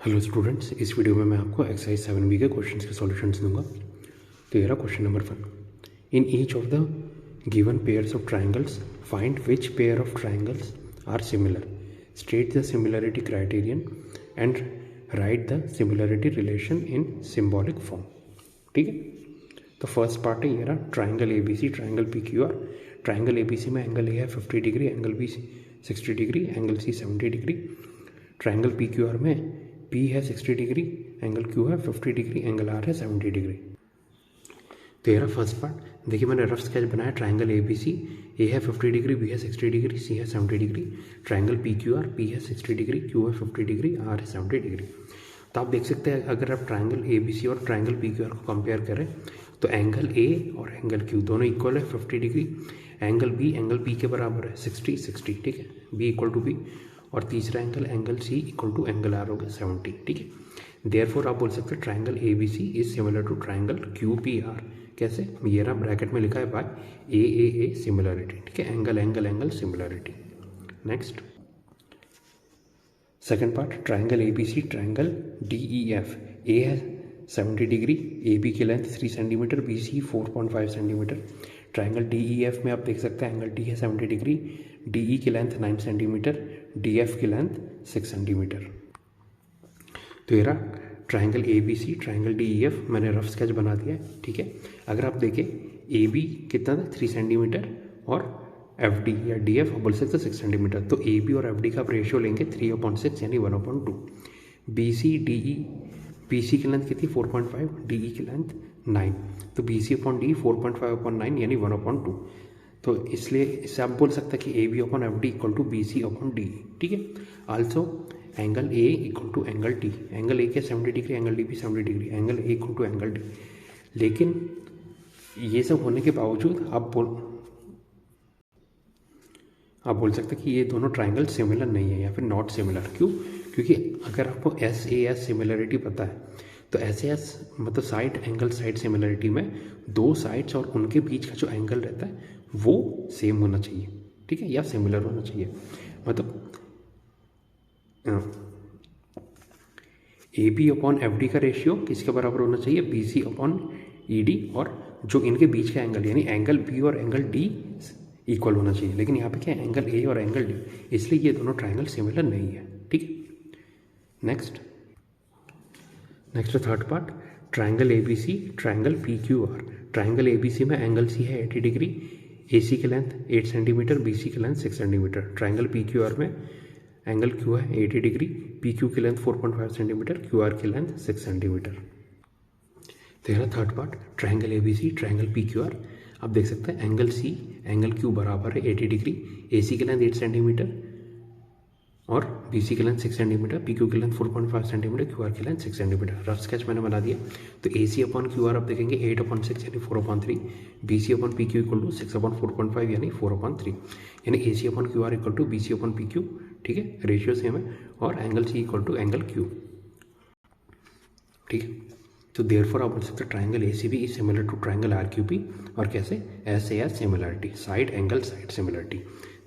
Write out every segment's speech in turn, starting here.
Hello students, इस video में मैं आपको एक्सरसाइज 7B के क्वेश्चंस के सॉल्यूशंस दूंगा। तो ये रहा question number 1। In each of the given pairs of triangles find which pair of triangles are similar, state the similarity criterion and write the similarity relation in symbolic form. ठीक है, तो first part है ये रहा triangle ABC, triangle PQR। Triangle ABC में angle A है 50 degree, angle B 60 degree, angle C 70 degree. Triangle PQR में P है 60 डिग्री, एंगल Q है 50 डिग्री, एंगल R है 70 डिग्री। तो ये रहा फर्स्ट पार्ट। देखिए मैंने रफ स्केच बनाया ट्राइंगल ABC, A है 50 डिग्री, B है 60 डिग्री, C है 70 डिग्री। ट्राइंगल PQR, P है 60 डिग्री, Q है 50 डिग्री, R है 70 डिग्री। तो आप देख सकते हैं अगर आप ट्राइंगल ABC और ट्राइंगल PQR को कंपेयर करें तो एंगल A और एंगल Q दोनों इक्वल है 50 degree. Angle B angle P के बराबर है 60, ठीक है, B इक्वल टू B। और तीसरा angle C equal to angle R हो गया 70, ठीक है। देयरफॉर आप बोल सकते हैं triangle ABC is similar to triangle QPR। कैसे? ये रहा ब्रैकेट में लिखा है बाय AAA सिमिलरिटी, ठीक है, angle similarity. Next second part triangle ABC, triangle DEF। A है 70 डिग्री, AB की length 3 centimetre, BC 4.5 centimetre. Triangle DEF में आप देख सकते हैं एंगल D है 70 डिग्री, DE की लेंथ 9 सेंटीमीटर, DF की लेंथ 6 सेंटीमीटर। तो ये रहा ट्राइंगल ABC, ट्राइंगल DEF। मैंने रफ स्केच बना दिया है, ठीक है। अगर आप देखें AB कितना था 3 सेंटीमीटर और FD या DF बोल सकते 6 सेंटीमीटर। तो AB और FD का आप रेशियो लेंगे 3/6 यानी 1/2। BC DE, BC की लेंथ कितनी 4.5, DE की लेंथ 9, तो BC/DE 4.5/9 यानी 1/2। तो इसलिए इससे आप बोल सकते हैं कि AB/FD इक्वल टू BC/DE, ठीक है। Also angle A equal to angle D, angle A के 70 डिग्री, एंगल D भी 70 degree, angle A equal to angle D। लेकिन ये सब होने के बावजूद आप बोल सकते हैं कि ये दोनों ट्राइंगल सिमिलर नहीं है या फिर नॉट सिमिलर। क्यों? क्योंकि अगर आपको SAS सिमिलरिटी पता है तो SAS मतलब साइड एंगल साइड सिमिलरिटी में दो साइड्स और उनके बीच का जो एंगल रहता है वो सेम होना चाहिए, ठीक है, या सिमिलर होना चाहिए। मतलब AB/FD का रेशियो किसके बराबर होना चाहिए? BC/ED, और जो इनके बीच का एंगल यानी एंगल B और एंगल D इक्वल होना चाहिए। लेकिन यहाँ पे क्या है, एंगल A और एंगल D, इसलिए ये दोनों ट्राइंगल सिमिलर नहीं है, ठीक है। Next third part triangle ABC, triangle PQR। Triangle ABC में एंगल C है 80 डिग्री, AC की लेंथ 8 सेंटीमीटर, BC की लेंथ 6 सेंटीमीटर। ट्राइंगल PQR में एंगल Q है 80 डिग्री, PQ की लेंथ 4.5 सेंटीमीटर, QR की लेंथ 6 सेंटीमीटर। तेरा third part triangle ABC, triangle PQR। आप देख सकते हैं एंगल C एंगल Q बराबर है 80 डिग्री, AC की लेंथ 8 सेंटीमीटर और BC की लेंथ 6 सेंटीमीटर, PQ की लेंथ 4.5 सेंटीमीटर, QR की लेंथ 6 सेंटीमीटर। रफ स्केच मैंने बना दिया। तो AC/QR आप देखेंगे 8/6 यानी 4/3, BC/PQ इक्वल टू 6/4.5 यानी 4/3, यानी AC/QR इक्वल टू BC/PQ, ठीक है, रेशियो सेम है। और angle C equal to angle Q, ठीक है। तो देयरफॉर आप बोल सकते हैं triangle ACB is similar to triangle RQP। और कैसे? SAS similarity, side angle side similarity.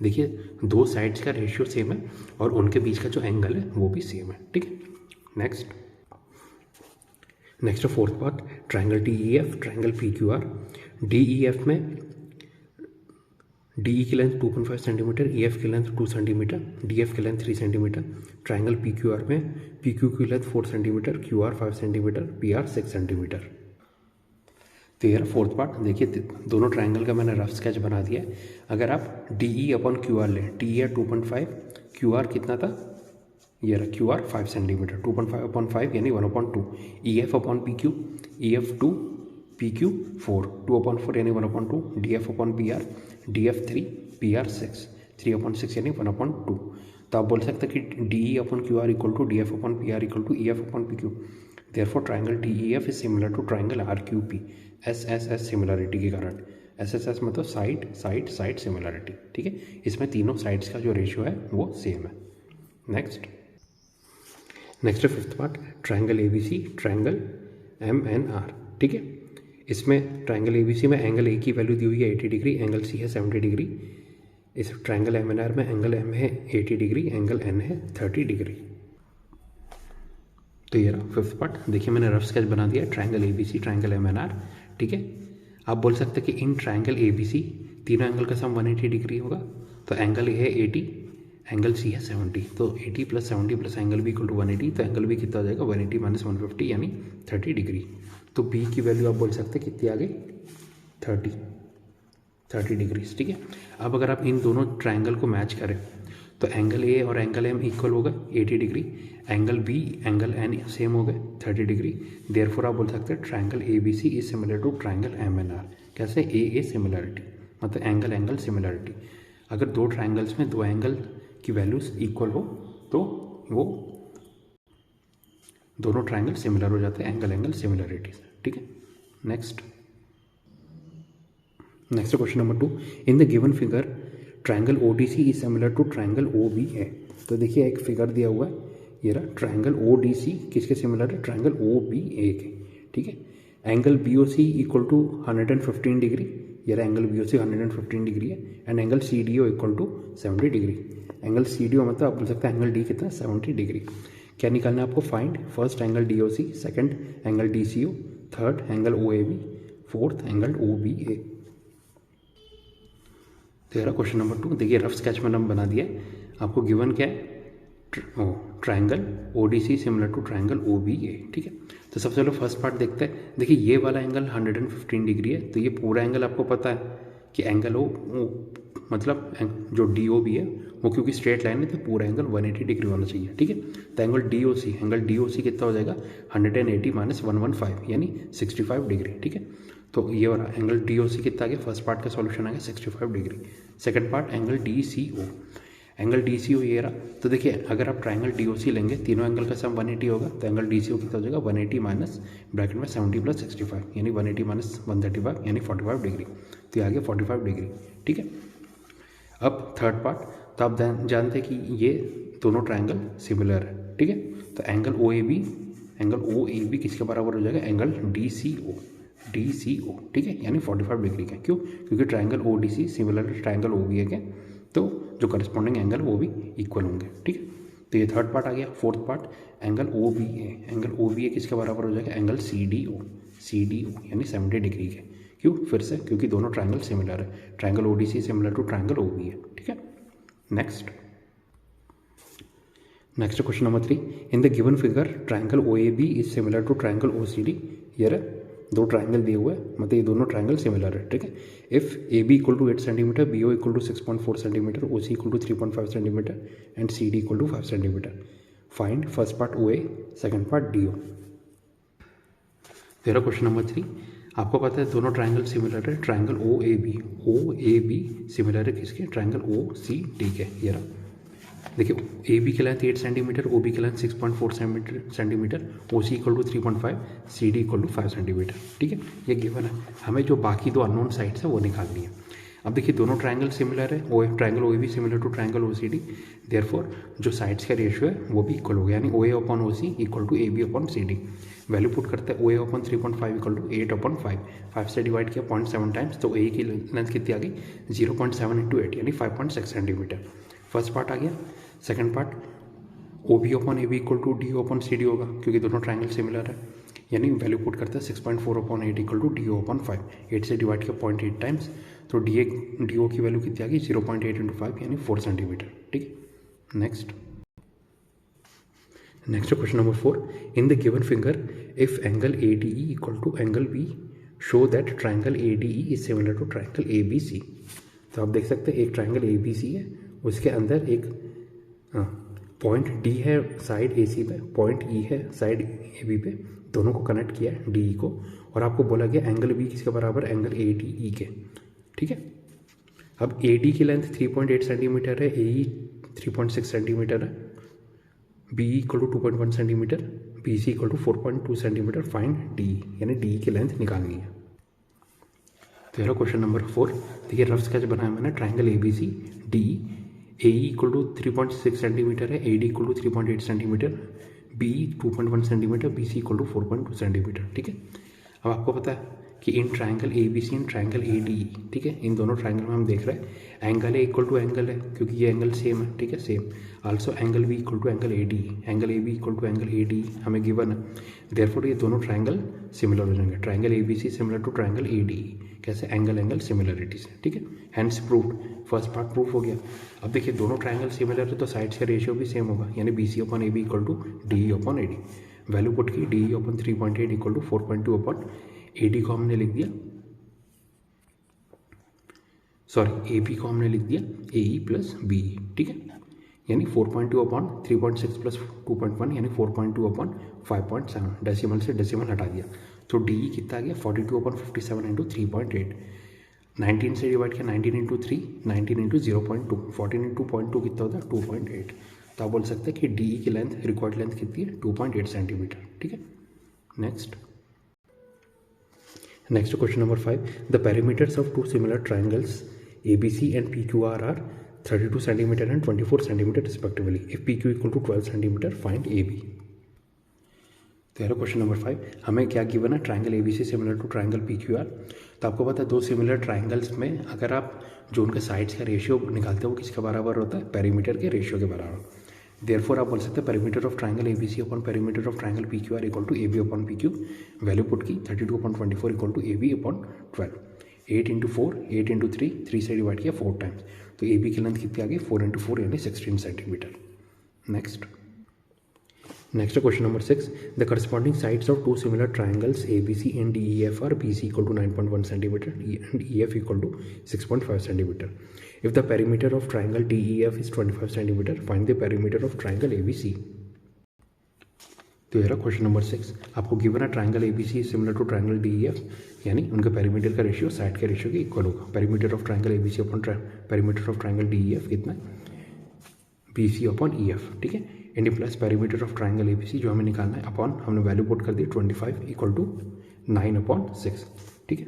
देखिए दो साइड्स का रेशियो सेम है और उनके बीच का जो एंगल है वो भी सेम है, ठीक है। Next fourth part triangle DEF, triangle PQR। DEF में DE की लेंथ 2.5 सेंटीमीटर, EF की लेंथ 2 सेंटीमीटर, DF की लेंथ 3 सेंटीमीटर। ट्राइंगल PQR में PQ की length 4 centimetre, QR 5 centimetre, PR 6 centimetre. तो ये फोर्थ पार्ट। देखिए दोनों ट्राइंगल का मैंने रफ स्केच बना दिया है। अगर आप DE/QR लें, DE है 2.5, QR कितना था, ये रहा QR 5 सेंटीमीटर, 2.5/5 यानी 1/2। EF/PQ, EF 2, PQ 4, 2/4 यानी 1/2। DF/PR, DF 3, PR 6, 3/6 यानी 1/2। तो आप बोल सकते हैं कि DE/QR equal to DF/PR equal to EF/PQ। Therefore triangle DEF is similar to triangle RQP SSS similarity के कारण। SSS मतलब साइड साइड साइड सिमिलरिटी, ठीक है। इसमें तीनों साइड्स का जो रेशियो है वो सेम है। Next fifth part triangle ABC, triangle MNR, ठीक है। इसमें ट्राइंगल ABC में एंगल A की वैल्यू दी हुई है 80 डिग्री, एंगल C है 70 डिग्री। इस ट्राइंगल MNR में एंगल M है 80 डिग्री, एंगल N है 30 डिग्री। तो ये रहा फिफ्थ पार्ट। देखिए मैंने रफ स्केच बना दिया, ट्रायंगल ABC, ट्रायंगल MNR, ठीक है। आप बोल सकते हैं कि इन ट्रायंगल ABC तीनों एंगल का सम 180 डिग्री होगा। तो एंगल ए है 80, एंगल सी है 70, तो 80 + 70 + एंगल बी इक्वल टू 180, तो एंगल बी कितना हो जाएगा 180 - 150 यानी 30 डिग्री। तो बी की वैल्यू आप बोल सकते हैं कितनी आ गई 30 डिग्रीज, ठीक है। अब अगर आप इन दोनों ट्रायंगल को मैच करें तो एंगल ए और एंगल एम इक्वल हो गए 80 degree, angle B angle N same हो गए 30 डिग्री। देयरफॉर आप बोल सकते हैं triangle ABC is similar to triangle MNR। कैसे? ए सिमिलरिटी, मतलब एंगल एंगल सिमिलरिटी। अगर दो ट्रायंगल्स में दो एंगल की वैल्यूज इक्वल हो तो वो दोनों ट्रायंगल सिमिलर हो जाते हैं, एंगल एंगल सिमिलरिटी, ठीक है। Next question number 2, in the given figure triangle ODC is similar to triangle OBA। तो देखिए एक फिगर दिया हुआ है, ये रहा ट्रायंगल ODC किसके सिमिलर है? ट्रायंगल OBA के, ठीक है। Angle BOC equal to 115 degree, ये रहा एंगल BOC 115 डिग्री है, and angle CDO equal to 70 degree. Angle CDO मतलब आप बोल सकते हैं एंगल D कितना 70 डिग्री। क्या निकालना है आपको? Find first angle DOC, second angle DCO, third angle OAB, fourth angle OBA। तेरा क्वेश्चन नंबर 2, देखिए रफ स्केच में हम बना दिया है। आपको गिवन क्या है? Triangle ODC similar to triangle OBA, ठीक है। तो सबसे पहले फर्स्ट पार्ट देखते हैं। देखिए ये वाला एंगल 115 डिग्री है, तो ये पूरा एंगल आपको पता है कि एंगल वो मतलब जो DOB है वो क्योंकि स्ट्रेट लाइन है तो पूरा एंगल 180 डिग्री होना चाहिए, ठीक है। तो एंगल DOC कितना हो जाएगा 180 - 115 यानी 65 डिग्री, ठीक है। तो ये वाला एंगल DOC कितना आ गया? फर्स्ट पार्ट का सॉल्यूशन आ गया 65 degree. Second part angle DCO ये रहा। तो देखिए अगर आप ट्रायंगल DOC लेंगे, तीनों एंगल का सम 180 होगा, तो एंगल DCO कितना हो जाएगा 180 माइनस ब्रैकेट में 70 + 65 यानी 180 - 135 यानी 45 डिग्री। तो ये आ गया 45 डिग्री, ठीक है। अब थर्ड पार्ट, तो आप जानते हैं कि ये दोनों ट्रायंगल सिमिलर है, ठीक है। तो एंगल OAB किसके बराबर हो जाएगा? एंगल DCO, ठीक है, यानी 45 डिग्री का। क्यों? क्योंकि triangle ODC similar triangle OBA के, तो जो करस्पॉन्डिंग एंगल वो भी इक्वल होंगे, ठीक है। तो ये थर्ड पार्ट आ गया। फोर्थ पार्ट एंगल OBA किसके बराबर हो जाएगा? एंगल CDO यानी 70 डिग्री के। क्यों? फिर से क्योंकि दोनों ट्रायंगल सिमिलर है, triangle ODC similar to triangle OBA, ठीक है। Next question number 3, in the given figure triangle OAB is similar to triangle OCD। ये रहा दो ट्रायंगल दिए हुए हैं, मतलब ये दोनों ट्रायंगल सिमिलर है, ठीक है। If AB equal to 8 centimetre, BO equal to 6.4 centimetre, OC equal to 3.5 centimetre and CD equal to 5 centimetre. Find first part OA, second part DO। तेरा क्वेश्चन नंबर 3, आपको पता है दोनों ट्रायंगल सिमिलर है, triangle OAB similar है किसके? Triangle OCD के। ये रहा देखिए AB की लेंथ 8 सेंटीमीटर, OB की length 6.4 centimetre, OC equal to 3.5, CD equal to 5 centimetre, ठीक है। ये गिवन है, हमें जो बाकी दो अननोन साइड्स है वो निकालनी है। अब देखिए दोनों ट्रायंगल सिमिलर है, triangle OAB similar to triangle OCD, therefore जो साइड्स का रेशियो है वो भी इक्वल हो गया, यानी OA/OC equal to AB/CD। Value put करते हैं, OA/3.5 इक्वल टू 8/5, 5 से डिवाइड किया 0.7 टाइम्स, तो A की लेंथ कितनी आ गई 0.7 × 8 यानी 5.6 सेंटीमीटर। फर्स्ट पार्ट आ गया। Second part OB/AB equal to DO/CD होगा, क्योंकि दोनों ट्रायंगल सिमिलर है, यानी वैल्यू पुट करते हैं 6.4/8 इक्वल टू DO/5, 8 से डिवाइड किया 0.8 टाइम्स, तो DO की वैल्यू कितनी आ गई 0.8 × 5 यानी 4 सेंटीमीटर, ठीक है। Next question number 4, in the given figure if angle ADE equal to angle B show that triangle ADE is similar to triangle ABC। तो आप देख सकते हैं एक ट्रायंगल ABC है, उसके अंदर एक पॉइंट D है साइड AC पे, पॉइंट E है साइड AB पे, दोनों को कनेक्ट किया है DE को, और आपको बोला गया एंगल B किसके बराबर? एंगल ADE के, ठीक है। अब AD की लेंथ 3.8 सेंटीमीटर है, AE 3.6 सेंटीमीटर है, BE equal to 2.1 centimetre, BC equal to 4.2 centimetre. Find DE, यानी DE की लेंथ निकालनी है। तेरा क्वेश्चन नंबर 4, देखिए रफ स्केच बनाया मैंने, triangle ABC DE, AE equal to 3.6 centimetre है, AD equal to 3.8 centimetre, BE 2.1 centimetre, BC equal to 4.2 centimetre, ठीक है। अब आपको पता है कि in triangle A B C and triangle A D E, ठीक है, इन दोनों ट्रायंगल में हम देख रहे हैं angle A equal to angle है क्योंकि ये एंगल सेम है, ठीक है, same. Also angle B equal to angle A D, angle A B equal to angle A D हमें गिवन है। देयरफॉर ये दोनों ट्रायंगल सिमिलर हो जाएंगे। Triangle A B C similar to triangle A D E, कैसे, angle angle similarity से, ठीक है। Hence proved, first part proof हो गया। अब देखिए दोनों ट्रायंगल सिमिलर है तो साइड्स का रेशियो भी सेम होगा, यानी b c upon a B equal to d e upon a d. Value put की d e upon 3.8 equal to 4.2 upon a d को हमने लिख दिया, सॉरी ए बी को हमने लिख दिया ए ई प्लस बी ई, ठीक है, यानी 4.2 अपॉन 3.6 प्लस 2.1 यानी 4.2 अपॉन 5.7, डेसिमल से डेसिमल हटा दिया तो डी ई कितना आ गया 42 अपॉन 57 इंटू 3.8। 19 से डिवाइड किया 19 इंटू 3, 19 इंटू 0.2, 14 इंटू 0.2 कितना होता है 2.8। तो आप बोल सकते हैं कि डी ई की लेंथ, रिक्वायर्ड लेंथ कितनी है 2.8 सेंटीमीटर, ठीक है। Next question number 5, the perimeters of two similar triangles ABC and PQR are 32 centimeter and 24 centimeter respectively. If PQ equal to 12 centimeter, find AB. तो यार क्वेश्चन नंबर 5 हमें क्या given है, triangle ABC similar to triangle PQR। तो आपको पता है दो सिमिलर ट्रायंगल्स में अगर आप जो उनके साइड्स का रेशियो निकालते हो वो किसके बराबर होता है, पेरीमीटर के रेशियो के बराबर। देयरफॉर आप बोल सकते हैं perimeter of triangle ABC upon perimeter of triangle PQR equal to AB upon PQ। Value put की 32 upon 24 equal to AB upon 12। 8 into 4, 8 into 3, 3 से डिवाइड किया 4 टाइम्स तो ए बी की लेंथ कितनी आ गई 4 इंटू 4 यानी 16 centimetre. Next question number 6, the corresponding sides of two similar triangles A B C and D E F are B C equal to 9.1 centimetre and E F equal to 6.5 centimetre. If the perimeter of triangle D E F is 25 centimetre, find the perimeter of triangle A B C. तो ये रहा question number 6, आपको given है triangle A B C similar to triangle D E f, यानी उनका perimeter का ratio side के ratio के इक्वल होगा। Perimeter of triangle A B c upon perimeter of triangle D E f कितना है b c upon e f, ठीक है, इंडी plus perimeter of triangle A B c जो हमें निकालना है अपॉन हमने वैल्यू पुट कर दी 25 इक्वल टू 9 अपॉन 6, ठीक है,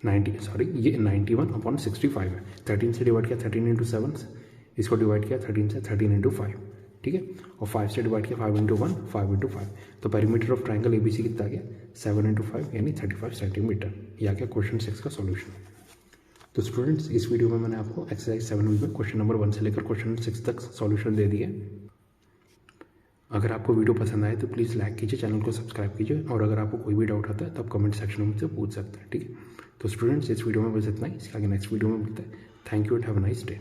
91 अपॉन 65 है। 13 से डिवाइड किया 13 इंटू 7, इसको डिवाइड किया 13 से 13 इंटू 5, ठीक है, और 5 से डिवाइड किया 5 इंटू 1, 5 इंटू 5 तो पेरीमीटर ऑफ ट्रायंगल एबीसी कितना आ गया 7 इंटू 5 यानी 35 सेंटीमीटर। ये आ गया क्वेश्चन 6 का सॉल्यूशन। तो स्टूडेंट्स इस वीडियो में मैंने आपको एक्सरसाइज 7 में क्वेश्चन नंबर 1 से लेकर क्वेश्चन 6 तक सॉल्यूशन दे दिया। अगर आपको वीडियो पसंद आए तो प्लीज़ लाइक कीजिए, चैनल को सब्सक्राइब कीजिए, और अगर आपको कोई भी डाउट आता है तो आप कमेंट सेक्शन में मुझसे पूछ सकते हैं, ठीक है। तो स्टूडेंट्स इस वीडियो में बस इतना ही, इसके आगे नेक्स्ट वीडियो में मिलता है। Thank you and have a nice day.